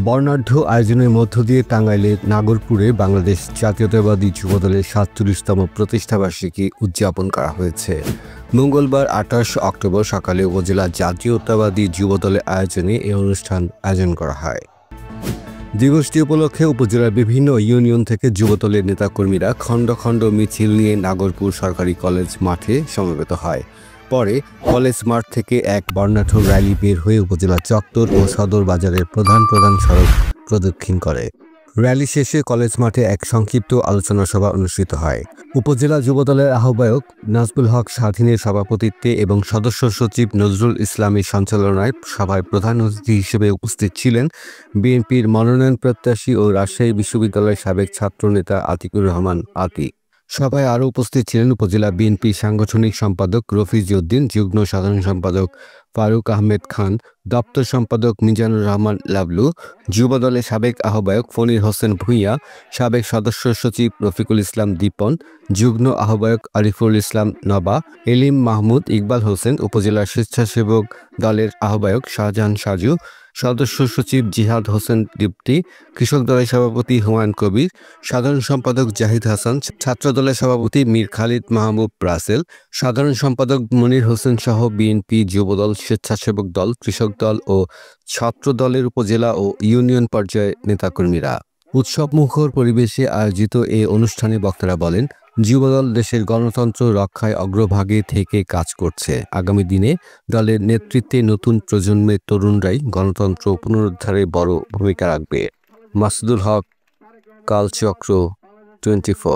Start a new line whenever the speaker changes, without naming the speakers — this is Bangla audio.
বর্ণাঢ্য আয়োজনের মধ্য দিয়ে টাঙ্গাইলের নাগরপুরে বাংলাদেশ জাতীয়তাবাদী যুবদলের ৪৭তম প্রতিষ্ঠাবার্ষিকী উদযাপন করা হয়েছে। মঙ্গলবার ২৮ অক্টোবর সকালে উপজেলা জাতীয়তাবাদী যুবদলের আয়োজনে এই অনুষ্ঠান আয়োজন করা হয়। দিবসটি উপলক্ষে উপজেলার বিভিন্ন ইউনিয়ন থেকে যুবদলের নেতাকর্মীরা খণ্ড খণ্ড মিছিল নিয়ে নাগরপুর সরকারি কলেজ মাঠে সমবেত হয়। পরে কলেজ মাঠ থেকে এক বর্ণাঢ্য র্যালি বের হয়ে উপজেলা চত্বর ও সদর বাজারের প্রধান সড়ক প্রদক্ষিণ করে। র্যালি শেষে কলেজ মাঠে এক সংক্ষিপ্ত আলোচনা সভা অনুষ্ঠিত হয়। উপজেলা যুবদলের আহ্বায়ক নাজবুল হক স্বাধীনের সভাপতিত্বে এবং সদস্য সচিব নজরুল ইসলামের সঞ্চালনায় সভায় প্রধান অতিথি হিসেবে উপস্থিত ছিলেন বিএনপির মনোনয়ন প্রত্যাশী ও রাজশাহী বিশ্ববিদ্যালয়ের সাবেক ছাত্রনেতা আতিকুর রহমান আতিক। সভায় আরও উপস্থিত ছিলেন উপজেলা বিএনপি সাংগঠনিক সম্পাদক রফিজ উদ্দিন, যুগ্ম সাধারণ সম্পাদক ফারুক আহমেদ খান, দপ্তর সম্পাদক মিজানুর রহমান লাবলু, যুবদলের সাবেক আহ্বায়ক ফনির হোসেন ভূঁইয়া, সাবেক সদস্য সচিব রফিকুল ইসলাম দীপন, যুগ্ম আহ্বায়ক আরিফুল ইসলাম নবা, এলিম মাহমুদ, ইকবাল হোসেন, উপজেলার স্বেচ্ছাসেবক দলের আহ্বায়ক শাহজাহান সাজু, সদস্য সচিব জিহাদ হোসেন দীপ্তি, কৃষক দলের সভাপতি হুমায়ুন কবির, সাধারণ সম্পাদক জাহিদ হাসান, ছাত্র দলের সভাপতি মীর খালিদ মাহবুব রাসেল, সাধারণ সম্পাদক মনির হোসেন সহ বিএনপি, যুবদল, স্বেচ্ছাসেবক দল, কৃষক দল ও ছাত্র দলের উপজেলা ও ইউনিয়ন পর্যায়ে নেতাকর্মীরা। উৎসবমুখর পরিবেশে আয়োজিত এ অনুষ্ঠানে বক্তারা বলেন, যুবদল দেশের গণতন্ত্র রক্ষায় অগ্রভাগে থেকে কাজ করছে। আগামী দিনে দলের নেতৃত্বে নতুন প্রজন্মের তরুণরাই গণতন্ত্র পুনরুদ্ধারে বড় ভূমিকা রাখবে। মাসুদুল হক, কালচক্র 24।